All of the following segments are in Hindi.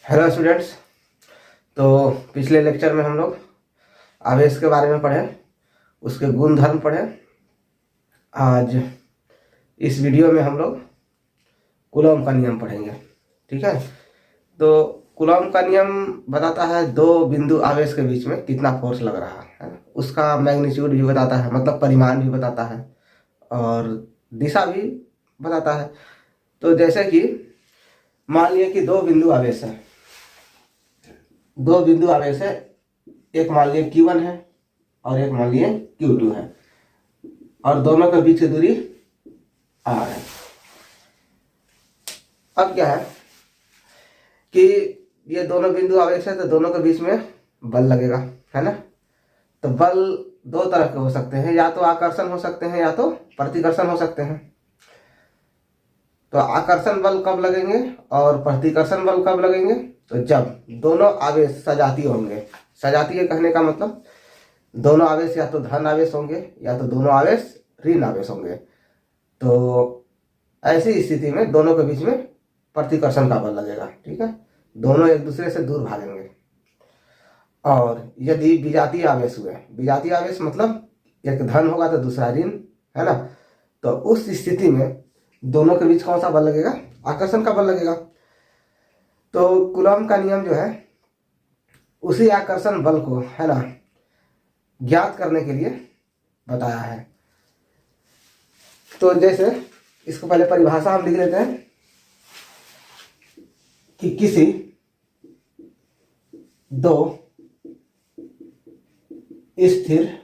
Hello students. तो पिछले लेक्चर में हम लोग आवेश के बारे में पढ़े, उसके गुण धर्म पढ़े। आज इस वीडियो में हम लोग कूलॉम का नियम पढ़ेंगे। ठीक है। तो कूलॉम का नियम बताता है दो बिंदु आवेश के बीच में कितना फोर्स लग रहा है, उसका मैग्नीट्यूड भी बताता है, मतलब परिमाण भी बताता है और दिशा भी बताता है। तो जैसे कि मान लिया कि दो बिंदु आवेश है, एक मान लिए Q1 है और एक मान लिए Q2 है और दोनों के बीच की दूरी R है। अब क्या है कि ये दोनों बिंदु आवेश है तो दोनों के बीच में बल लगेगा, है ना। तो बल दो तरह के हो सकते हैं, या तो आकर्षण हो सकते हैं या तो प्रतिकर्षण हो सकते हैं। तो आकर्षण बल कब लगेंगे और प्रतिकर्षण बल कब लगेंगे? तो जब दोनों आवेश सजातीय होंगे। सजातीय कहने का मतलब दोनों आवेश या तो धन आवेश होंगे या तो दोनों आवेश ऋण आवेश होंगे। तो ऐसी स्थिति में दोनों के बीच में प्रतिकर्षण का बल लगेगा। ठीक है, दोनों एक दूसरे से दूर भागेंगे। और यदि विजातीय आवेश हुए, विजातीय आवेश मतलब एक धन होगा तो दूसरा ऋण, है ना। तो उस स्थिति में दोनों के बीच कौन सा बल लगेगा? आकर्षण का बल लगेगा। तो कूलॉम का नियम जो है उसी आकर्षण बल को, है ना, ज्ञात करने के लिए बताया है। तो जैसे इसको पहले परिभाषा हम लिख लेते हैं कि किसी दो स्थिर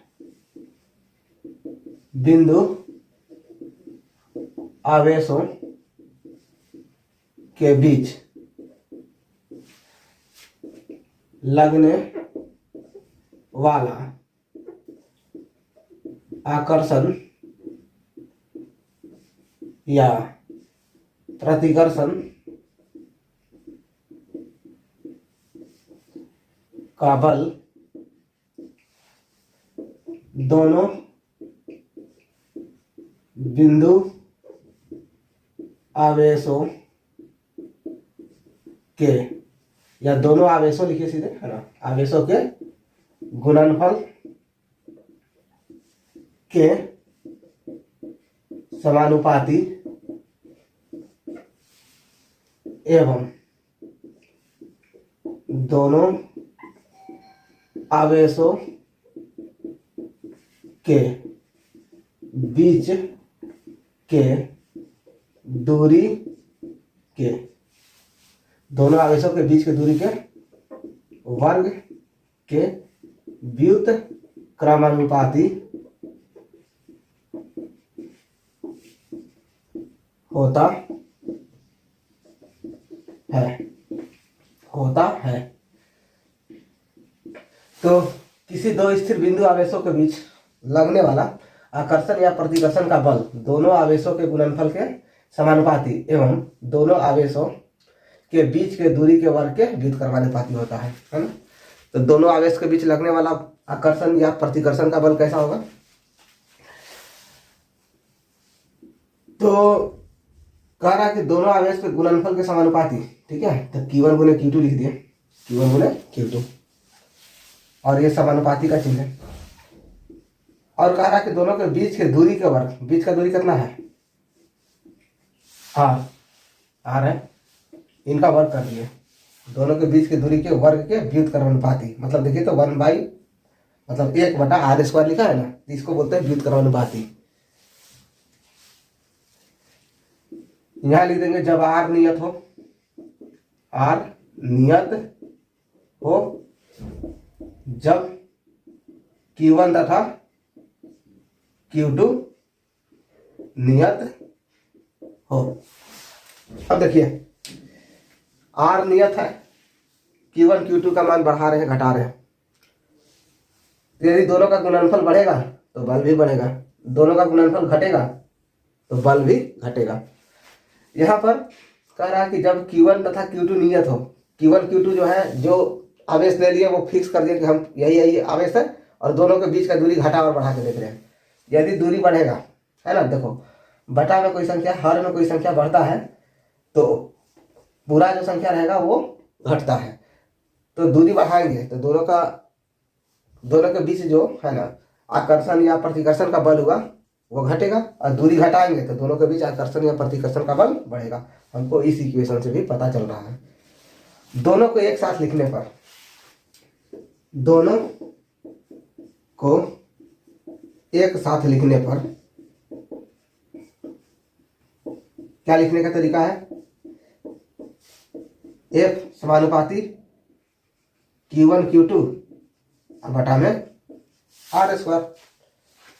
बिंदु आवेशों के बीच लगने वाला आकर्षण या प्रतिकर्षण का बल दोनों बिंदु आवेशों के, या दोनों आवेशों लिखिए सीधे, है ना, आवेशों के गुणनफल के समानुपाती एवं दोनों आवेशों के बीच के दूरी के, दोनों आवेशों के बीच की दूरी के वर्ग के व्युत क्रमानुपाती होता है। तो किसी दो स्थिर बिंदु आवेशों के बीच लगने वाला आकर्षण या प्रतिकर्षण का बल दोनों आवेशों के गुणनफल के समानुपाती एवं दोनों आवेशों के बीच के दूरी के वर्ग के व्युत क्रमानुपाती होता है ना। तो दोनों आवेश के बीच लगने वाला आकर्षण या प्रतिकर्षण का बल कैसा होगा? तो कह रहा है कि दोनों आवेश के गुणनफल के समानुपाती। ठीक है, तो Q1 गुने Q2 लिख दिए, Q1 गुने Q2, और ये समानुपाती का चिन्ह है। और कह रहा है कि दोनों के बीच के दूरी के वर्ग, बीच का दूरी कितना है? R है, इनका वर्ग कर दिए। दोनों के बीच की दूरी के वर्ग के व्युत क्रमानुपाती, मतलब देखिए तो 1/, मतलब 1/r² लिखा है ना, इसको बोलते हैं व्युत क्रमानुपाती। यहां लिख देंगे जब R नियत हो, जब Q1 तथा Q2 नियत हो। अब देखिए R नियत है, Q1 Q2 का मान बढ़ा रहे हैं घटा रहे हैं। यदि दोनों का गुणनफल बढ़ेगा तो बल भी बढ़ेगा, दोनों का गुणनफल घटेगा तो बल भी घटेगा। यहाँ पर कह रहा है कि जब Q1 तथा Q2 नियत हो, Q1 Q2 जो है, जो आवेश ले लिए वो फिक्स कर दिए कि हम यही आवेश है और दोनों के बीच का दूरी घटा और बढ़ा के देख रहे हैं। यदि दूरी बढ़ेगा, है ना, देखो बटा में कोई संख्या, हर में कोई संख्या बढ़ता है तो पूरा जो संख्या रहेगा वो घटता है। तो दूरी बढ़ाएंगे तो दोनों के बीच जो है ना आकर्षण या प्रतिकर्षण का बल हुआ वो घटेगा, और दूरी घटाएंगे तो दोनों के बीच आकर्षण या प्रतिकर्षण का बल बढ़ेगा। हमको इस इक्वेशन से भी पता चल रहा है। दोनों को एक साथ लिखने पर, दोनों को एक साथ लिखने पर क्या लिखने का तरीका है? F समानुपाती Q1 Q2 बटा में R स्क्वायर।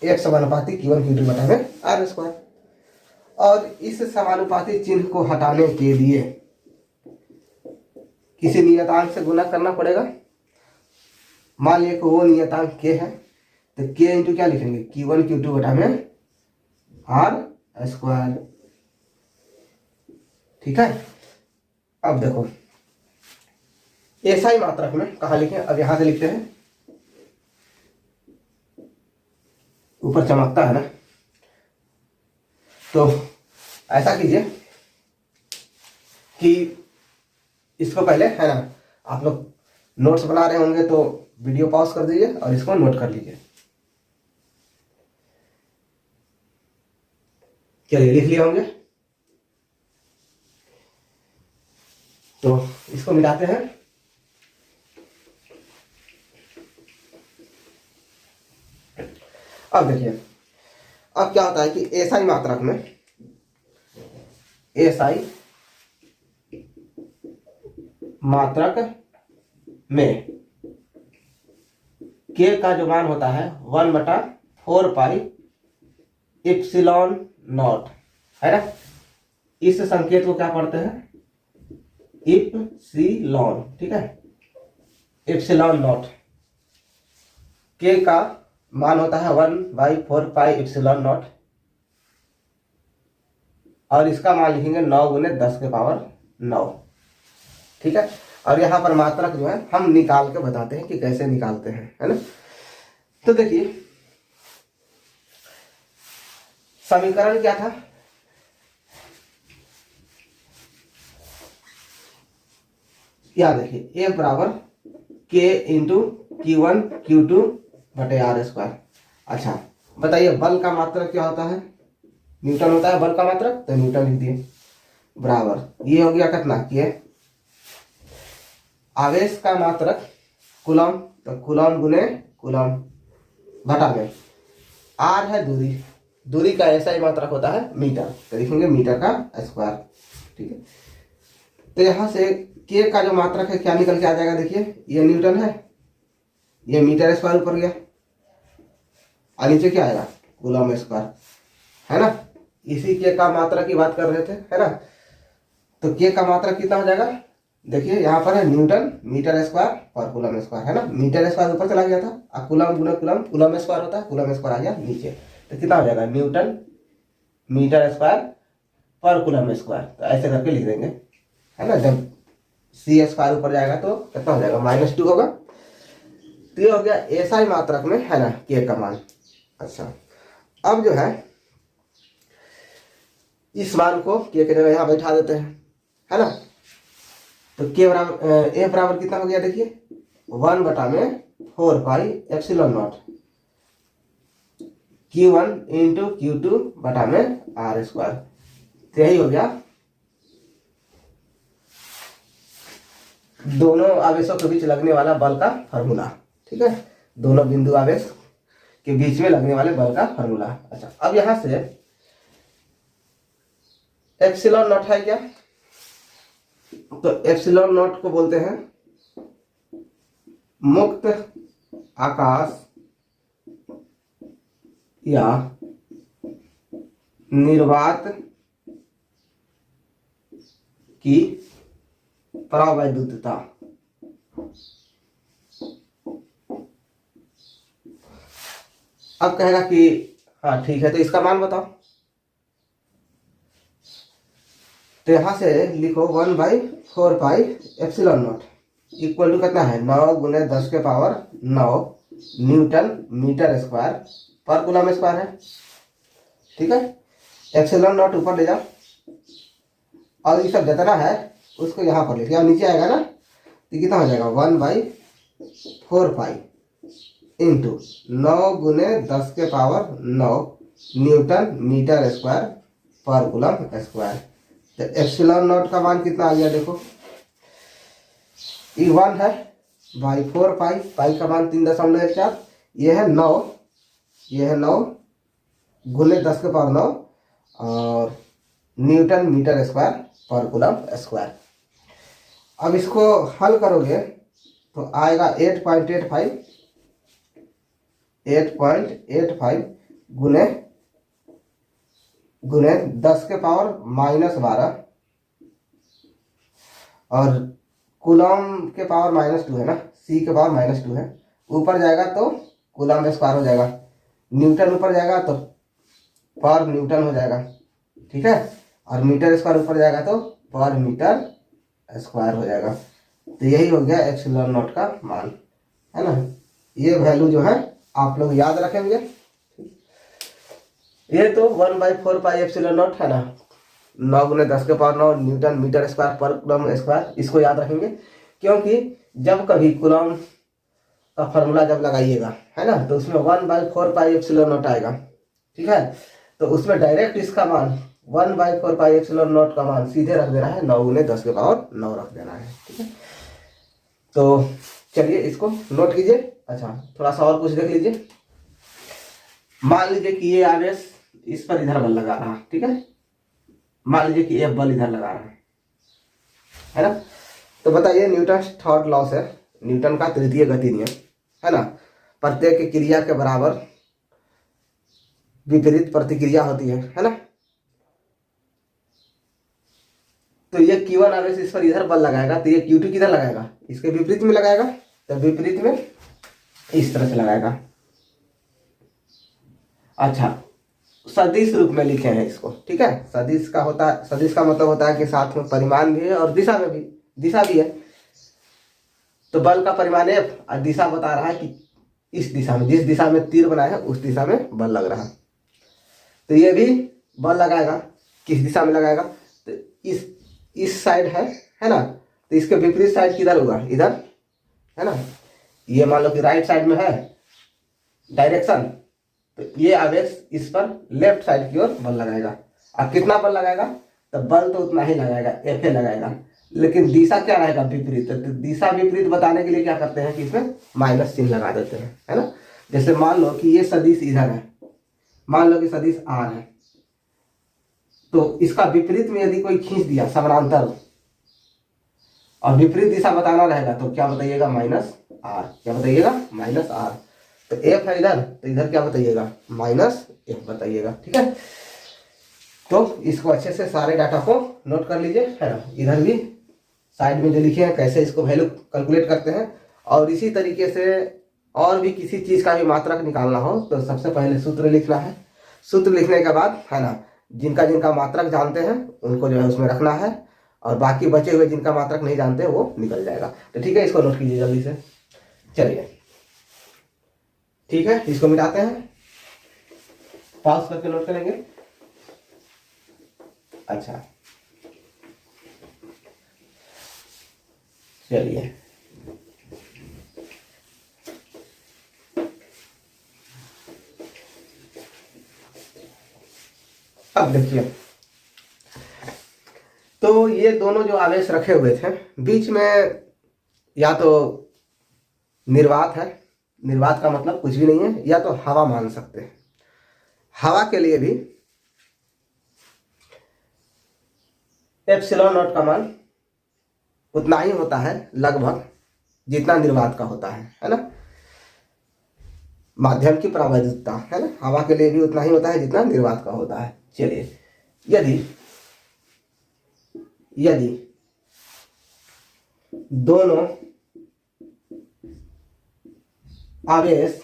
F समानुपाती Q1 Q2 बटा में R स्क्वायर। और इस समानुपाती चिन्ह को हटाने के लिए किसी नियतांक से गुणा करना पड़ेगा। मान लिया कि वो नियतांक k है, तो k इंटू क्या लिखेंगे? Q1 Q2 बटा में R स्क्वायर। ठीक है। अब देखो एसआई मात्रक में कहा लिखें? अब यहां से लिखते हैं, ऊपर चमकता है ना, तो ऐसा कीजिए कि इसको पहले है ना आप लोग नोट्स बना रहे होंगे तो वीडियो पॉज कर दीजिए और इसको नोट कर लीजिए। चलिए लिख लिए होंगे, तो इसको मिलाते हैं। अब देखिए अब क्या होता है कि एसआई मात्रक में, एसआई मात्रक में के का जो मान होता है 1/4 एप्सिलॉन नॉट है ना। इस संकेत को क्या पढ़ते हैं? इप्सिलॉन। ठीक है, एप्सिलॉन नॉट। के का मान होता है 1/4 एप्सिलॉन नॉट, और इसका मान लिखेंगे 9 × 10⁹। ठीक है। और यहाँ पर मात्रक जो है हम निकाल के बताते हैं कि कैसे निकालते हैं, है ना। तो देखिए समीकरण क्या था? क्या देखिए F बराबर K इंटू Q1 Q2 बटे R स्क्वायर। अच्छा बताइए बल का मात्रक क्या होता है? न्यूटन होता है बल का मात्रक, तो न्यूटन लिख दिए। बराबर ये हो गया कितना? K। आवेश का मात्रक कूलम, तो कूलम गुने कूलम बटा में R है दूरी, दूरी का ऐसा ही मात्रक होता है मीटर, तो लिखेंगे मीटर का स्क्वायर। ठीक है। तो यहां से K का जो मात्रक है क्या निकल के आ जाएगा? देखिए ये न्यूटन है, ये मीटर स्क्वायर ऊपर गया, और नीचे क्या आएगा? कूलम स्क्वायर, है ना। इसी K का मात्रक की बात कर रहे थे, है ना। तो K का मात्रक कितना हो जाएगा? देखिए यहाँ पर है न्यूटन मीटर स्क्वायर पर कूलम स्क्वायर, है ना। मीटर स्क्वायर ऊपर चला गया था, अब कूलम गुना कूलम, कूलम स्क्वायर होता है, कूलम स्क्वायर आ गया नीचे, तो कितना हो जाएगा? न्यूटन मीटर स्क्वायर पर कूलम स्क्वायर। तो ऐसे करके लिख देंगे, है ना। जब C स्क्वायर ऊपर जाएगा तो कितना हो जाएगा? -2 होगा। तो ये हो गया एसआई मात्रक में, है ना, K का मान। अच्छा अब जो है इस मान को K के जगह यहाँ बैठा देते हैं, है ना। तो K बराबर F बराबर कितना हो गया? देखिए 1/4 epsilon nought Q1 into Q2 बटा में R स्क्वायर। तो यही हो गया दोनों आवेशों के बीच लगने वाला बल का फॉर्मूला। ठीक है, दोनों बिंदु आवेश के बीच में लगने वाले बल का फॉर्मूला। अच्छा अब यहां से एप्सिलॉन नॉट है क्या? तो एप्सिलॉन नॉट को बोलते हैं मुक्त आकाश या निर्वात की प्रवैद्युतता। अब कहेगा कि हाँ ठीक है, तो इसका मान बताओ। तो यहां से लिखो 1/4 एप्सिलॉन नॉट इक्वल टू कितना है? 9 × 10⁹ न्यूटन मीटर स्क्वायर पर कूलम स्क्वायर है। ठीक है, एप्सिलॉन नॉट ऊपर ले जाओ और ये सब जितना है उसको यहाँ पर लिखिए, और नीचे आएगा ना तो कितना हो जाएगा 1/4 pi into 9 × 10⁻⁹ newton metre square पर कूलम स्क्वायर। तो एप्सिलॉन नॉट का मान कितना आ गया देखो, ये 1 है बाई 4 पाई, पाई का मान 3.14, ये है 9, ये है 9 × 10⁻⁹ और न्यूटन मीटर स्क्वायर पर कूलम स्क्वायर। अब इसको हल करोगे तो आएगा 8.85 गुने 10⁻⁻12 और कूलम के पावर -2 है ना, सी के पावर -2 है। ऊपर जाएगा तो कूलम स्क्वायर हो जाएगा, न्यूटन ऊपर जाएगा तो पर न्यूटन हो जाएगा, ठीक है, और मीटर स्क्वायर ऊपर जाएगा तो पर मीटर स्क्वायर हो जाएगा। तो यही हो गया एप्सिलॉन नॉट का मान, है ना। ये वैल्यू जो है आप लोग याद रखेंगे। ये तो 1/4 पाई एप्सिलॉन नॉट है ना, 9 × 10⁻⁹ न्यूटन मीटर स्क्वायर पर कूलम स्क्वायर, इसको याद रखेंगे क्योंकि जब कभी कूलम का फॉर्मूला जब लगाइएगा, है ना, तो उसमें 1/4 पाई एप्सिलॉन नॉट आएगा, ठीक है। तो उसमें डायरेक्ट इसका मान 1/4 पाई एप्सिलॉन नॉट का मान सीधे रख देना है, 9 × 10⁻⁹ रख देना है, ठीक है। तो चलिए इसको नोट कीजिए। अच्छा, थोड़ा सा और कुछ देख लीजिए। मान लीजिए कि ये आवेश इस पर इधर बल लगा रहा, ठीक है, मान लीजिए कि F बल इधर लगा रहा है ना। तो बताइए न्यूटन थर्ड लॉ से, न्यूटन का तृतीय गति नियम, है ना, प्रत्येक क्रिया के बराबर विपरीत प्रतिक्रिया होती है ना। तो ये Q1 आवेश इस पर इधर बल लगाएगा तो ये Q2 किधर लगाएगा, इसके विपरीत में लगाएगा। तो विपरीत में इस तरह से लगाएगा। अच्छा, सदिश रूप में लिखे हैं इसको, ठीक है। सदिश का मतलब होता है कि साथ में परिमाण भी है और दिशा में भी, दिशा भी है। तो बल का परिमाण F और दिशा बता रहा है कि इस दिशा में, जिस दिशा में तीर बनाया है उस दिशा में बल लग रहा है। तो ये भी बल लगाएगा, किस दिशा में लगाएगा, तो इस साइड है ना, तो इसके विपरीत साइड किधर होगा, इधर, है ना। ये मान लो कि राइट साइड में है डायरेक्शन, तो ये आवेश इस पर लेफ्ट साइड की ओर बल लगाएगा। अब कितना बल लगाएगा, तो बल तो उतना ही लगाएगा, Fa लगाएगा, लेकिन दिशा क्या रहेगा, विपरीत। तो दिशा विपरीत बताने के लिए क्या करते हैं कि इसमें माइनस चिन्ह लगा देते हैं, है ना। जैसे मान लो कि ये सदिश इधर है, मान लो कि सदिश R है, तो इसका विपरीत में यदि कोई खींच दिया समानांतर और विपरीत दिशा बताना रहेगा तो क्या बताइएगा, -R। क्या बताइएगा, -R। तो F है इधर, तो इधर क्या बताइएगा, -F बताइएगा, ठीक है। तो इसको अच्छे से सारे डाटा को नोट कर लीजिए, है ना। इधर भी साइड में जो लिखे हैं कैसे इसको वैल्यू कैलकुलेट करते हैं, और इसी तरीके से और भी किसी चीज का भी मात्रक निकालना हो तो सबसे पहले सूत्र लिखना है। सूत्र लिखने के बाद, है ना, जिनका जिनका मात्रक जानते हैं उनको जो है उसमें रखना है, और बाकी बचे हुए जिनका मात्रक नहीं जानते वो निकल जाएगा। तो ठीक है, इसको नोट कीजिए जल्दी से। चलिए ठीक है, इसको मिटाते हैं, पॉज करके नोट करेंगे। अच्छा चलिए, अब देखिए, तो ये दोनों जो आवेश रखे हुए थे बीच में या तो निर्वात है, निर्वात का मतलब कुछ भी नहीं है, या तो हवा मान सकते हैं। हवा के लिए भी एप्सिलॉन नॉट का मान उतना ही होता है लगभग जितना निर्वात का होता है ना। माध्यम की प्रावैधिकता, है ना, हवा के लिए भी उतना ही होता है जितना निर्वात का होता है। चलिए, यदि दोनों आवेश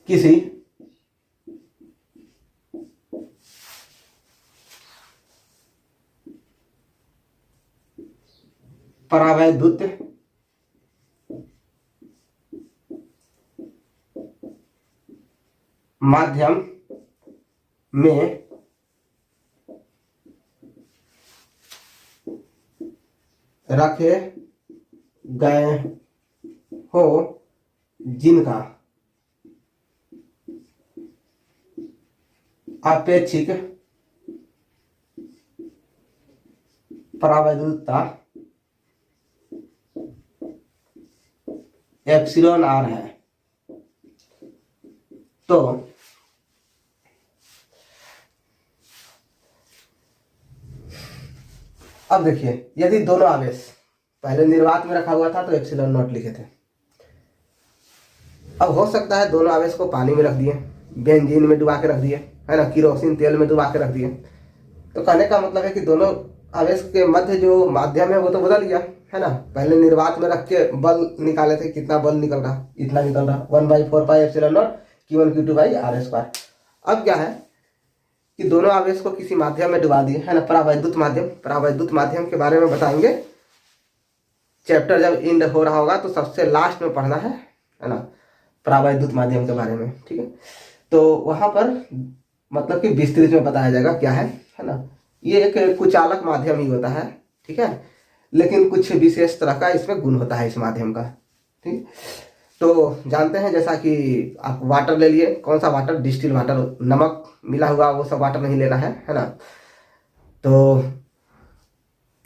किसी परावैद्युत माध्यम में रखे गए हो जिनका आपेक्षिक परावैद्युतता एप्सिलॉन आर है। तो अब देखिए, यदि दोनों आवेश पहले निर्वात में रखा हुआ था तो एप्सिलॉन नॉट लिखे थे। अब हो सकता है दोनों आवेश को पानी में रख दिए, बेंजीन में डुबा के रख दिए, है ना, किरोसिन तेल में डुबा के रख दिए। तो कहने का मतलब है कि दोनों आवेश के मध्य जो माध्यम है वो तो बदल गया, है ना। पहले निर्वात में रख के बल निकाले थे, कितना बल निकल रहा, इतना निकल रहा, 1/4 pi epsilon nought Q1 Q2 by R square. अब क्या है कि दोनों आवेश को किसी माध्यम में डुबा दिए, है ना, परावैद्युत माध्यम। परावैद्युत माध्यम के बारे में बताएंगे चैप्टर जब एंड हो रहा होगा, तो सबसे लास्ट में पढ़ना है ना, परावैद्युत माध्यम के बारे में, ठीक है। तो वहां पर मतलब कि विस्तृत में बताया जाएगा क्या है ना। ये एक कुचालक माध्यम ही होता है, ठीक है, लेकिन कुछ विशेष तरह का इसमें गुण होता है इस माध्यम का, ठीक। तो जानते हैं, जैसा कि आप वाटर ले लिए, कौन सा वाटर, डिस्टिल वाटर, नमक मिला हुआ वो सब वाटर नहीं लेना है ना। तो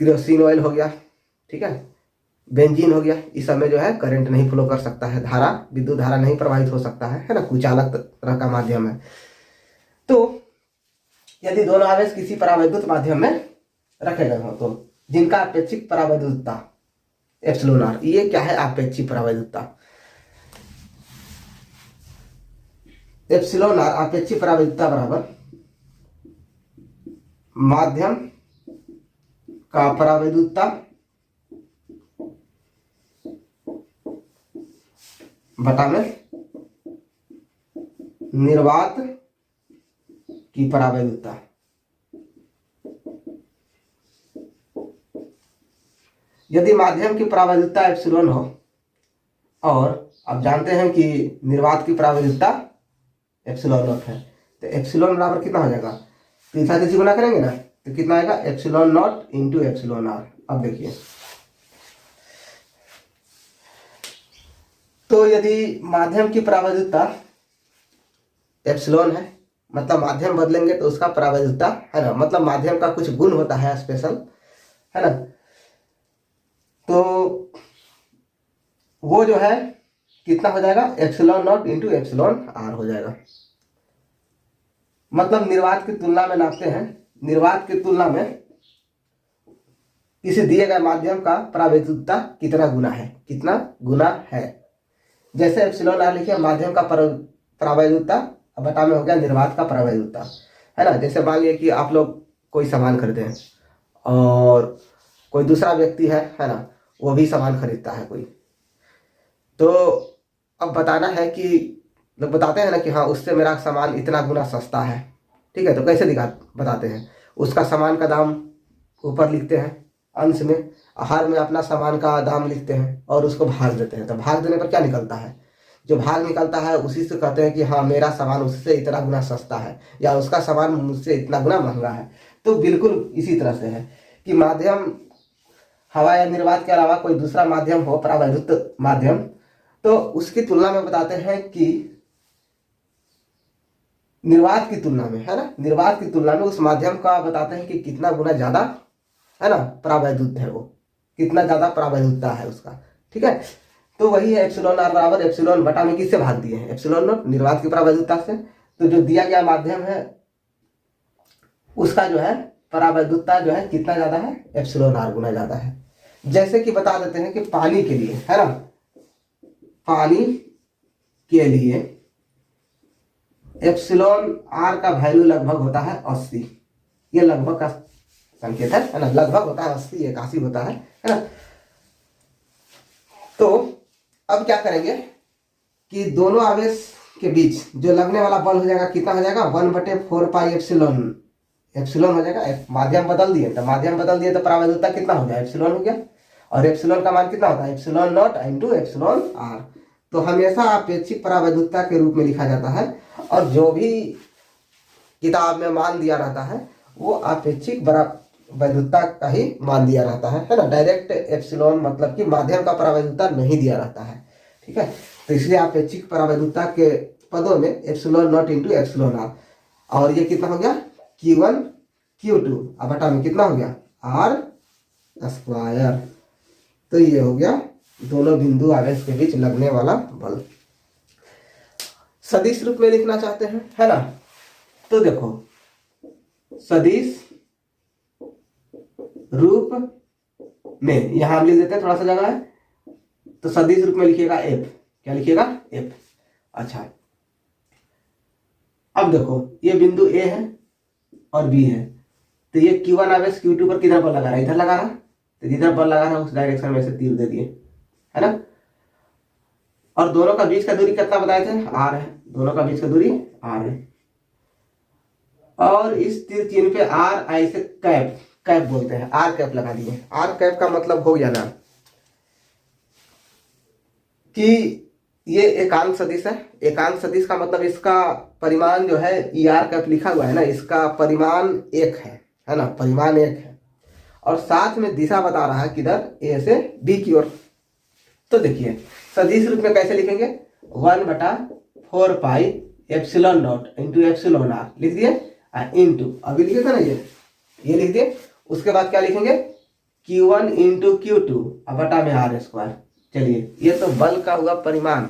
केरोसिन ऑयल हो गया, ठीक है, बेंजीन हो गया, इस सब में जो है करंट नहीं फ्लो कर सकता है, धारा, विद्युत धारा नहीं प्रवाहित हो सकता है ना, कुचालक तरह का माध्यम है। तो यदि दोनों आवेश किसी परावैद्युत माध्यम में रखे गए हो तो जिनका आपेक्षिक परावैद्युतता एप्सिलॉन आर, ये क्या है, आपेक्षिक परावैद्युतता। एप्सिलॉन आर आपेक्षिक परावैद्युतता बराबर माध्यम का परावैद्युतता बटा में निर्वात की परावैद्युतता। यदि माध्यम की परावैद्युतता एप्सिलॉन हो, और आप जानते हैं कि निर्वात की परावैद्युतता एप्सिलॉन नॉट है, तो एप्सिलॉन बराबर कितना हो जाएगा, तीसरा तीसरी गुना करेंगे ना, तो कितना आएगा, epsilon nought into epsilon R. अब देखिए, तो यदि माध्यम की परावैद्युतता एप्सिलॉन है, मतलब माध्यम बदलेंगे तो उसका परावैद्युतता, है ना, मतलब माध्यम का कुछ गुण होता है स्पेशल, है ना, तो वो जो है कितना हो जाएगा, epsilon nought into epsilon R हो जाएगा। मतलब निर्वात की तुलना में नापते हैं, निर्वात की तुलना में किसी दिए गए माध्यम का परावैद्युतता कितना गुना है, कितना गुना है। जैसे एप्सिलॉन आर लिखिए, माध्यम का परावैद्युतता बटा में हो गया निर्वात का परावैद्युतता, है ना। जैसे मान लिया कि आप लोग कोई सामान खरीदते हैं और कोई दूसरा व्यक्ति है ना, वो भी सामान खरीदता है कोई, तो अब बताना है कि लोग बताते हैं ना कि हाँ उससे मेरा सामान इतना गुना सस्ता है, ठीक है। तो कैसे बताते हैं, उसका सामान का दाम ऊपर लिखते हैं अंश में, आहार में अपना सामान का दाम लिखते हैं और उसको भाग देते हैं। तो भाग देने पर क्या निकलता है, जो भाग निकलता है उसी से कहते हैं कि हाँ मेरा सामान उससे इतना गुना सस्ता है या उसका सामान मुझसे इतना गुना महंगा है। तो बिल्कुल इसी तरह से है कि माध्यम हवा या निर्वात के अलावा कोई दूसरा माध्यम हो, परावैद्युत माध्यम, तो उसकी तुलना में बताते हैं कि निर्वात की तुलना में, है ना, निर्वात की तुलना में उस माध्यम का बताते हैं कि कितना गुना ज्यादा, है ना, परावैद्युत है, वो कितना ज्यादा परावैद्युतता है उसका, ठीक है। तो वही है एप्सिलॉन आर बराबर एप्सिलॉन बटा में किससे भाग दिए हैं, एप्सिलॉन नॉट, निर्वात की परावैद्युतता से। तो जो दिया गया माध्यम है उसका जो है परावैद्युतता जो है कितना ज्यादा है, एप्सिलॉन आर गुना ज्यादा है। जैसे कि बता देते हैं कि पानी के लिए, है ना, पानी के लिए एप्सिलॉन आर का वैल्यू लगभग होता है 80। ये लगभग का संकेत है ना, लगभग होता है 80, 81 होता है ना। तो अब क्या करेंगे कि दोनों आवेश के बीच जो लगने वाला बल हो जाएगा, कितना हो जाएगा, 1/4 पाई एप्सिलॉन, एप्सिलॉन हो जाएगा। माध्यम बदल दिए तो परावैद्युतता कितना हो गया, एप्सिलॉन हो गया। और एप्सिलॉन का मान कितना होता है, epsilon nought into epsilon R. तो हमेशा अपेक्षिक परावैद्युतता के रूप में लिखा जाता है, और जो भी किताब में मान दिया रहता है वो अपेक्षिक परावैद्युतता का ही मान दिया रहता है ना। डायरेक्ट एप्सिलॉन मतलब कि माध्यम का परावैद्युतता नहीं दिया रहता है, ठीक है। तो इसलिए अपेक्षिक परावैद्युतता के पदों में epsilon nought into epsilon R, और ये कितना हो गया Q1 Q2 अब बटा में कितना हो गया R स्क्वायर। तो ये हो गया दोनों बिंदु आवेश के बीच लगने वाला बल। सदिश रूप में लिखना चाहते हैं, है ना। तो देखो सदिश रूप में यहां हम लिख देते हैं, थोड़ा सा जगह है, तो सदिश रूप में लिखिएगा F। क्या लिखिएगा F। अच्छा, अब देखो ये बिंदु A है और B है, तो ये Q1 आवेश Q2 पर किधर बल लगा रहा है, इधर लगा रहा, तो जिधर बल लगा रहा उस डायरेक्शन में से तीर दे दिए, है ना। और दोनों का बीच का दूरी कितना बताए थे, R है, दोनों का बीच का दूरी R है। और इस तीर चिन्ह पे R आई से कैप, कैप बोलते हैं, R कैप लगा दिए। R कैप का मतलब हो गया ना कि ये एकांक सदिश है। एकांक सदिश का मतलब इसका परिमाण जो है ER कैप लिखा हुआ है ना, इसका परिमाण 1 है ना, परिमाण 1 है, और साथ में दिशा बता रहा है किधर, A से B की ओर। तो देखिए सदिश रूप में कैसे लिखेंगे, 1/4 pi epsilon nought into epsilon R लिख दिए, इंटू अभी लिखे थे ना ये लिख दिए। उसके बाद क्या लिखेंगे Q1 इंटू Q2 बटा में R स्क्वायर। चलिए ये तो बल का हुआ परिमाण,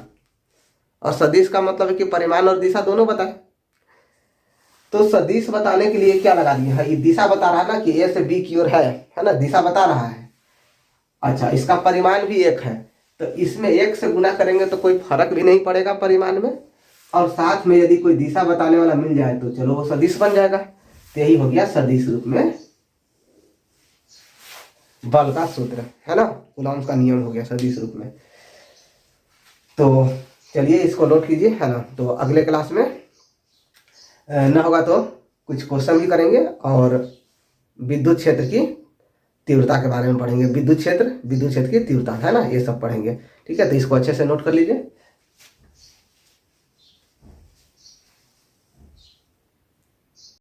और सदिश का मतलब है कि परिमाण और दिशा दोनों बताए। तो सदिश बताने के लिए क्या लगा दिया है, ये दिशा बता रहा है ना कि A से B की ओर है ना, दिशा बता रहा है। अच्छा, इसका परिमाण भी 1 है, तो इसमें 1 से गुना करेंगे तो कोई फर्क भी नहीं पड़ेगा परिमाण में, और साथ में यदि कोई दिशा बताने वाला मिल जाए तो चलो वो सदिश बन जाएगा। तो यही हो गया सदिश रूप में बल का सूत्र, है ना, कूलॉम का नियम हो गया सदिश रूप में। तो चलिए इसको नोट कीजिए, है ना। तो अगले क्लास में न होगा तो कुछ क्वेश्चन भी करेंगे, और विद्युत क्षेत्र की तीव्रता के बारे में पढ़ेंगे। विद्युत क्षेत्र की तीव्रता, है ना, ये सब पढ़ेंगे, ठीक है। तो इसको अच्छे से नोट कर लीजिए।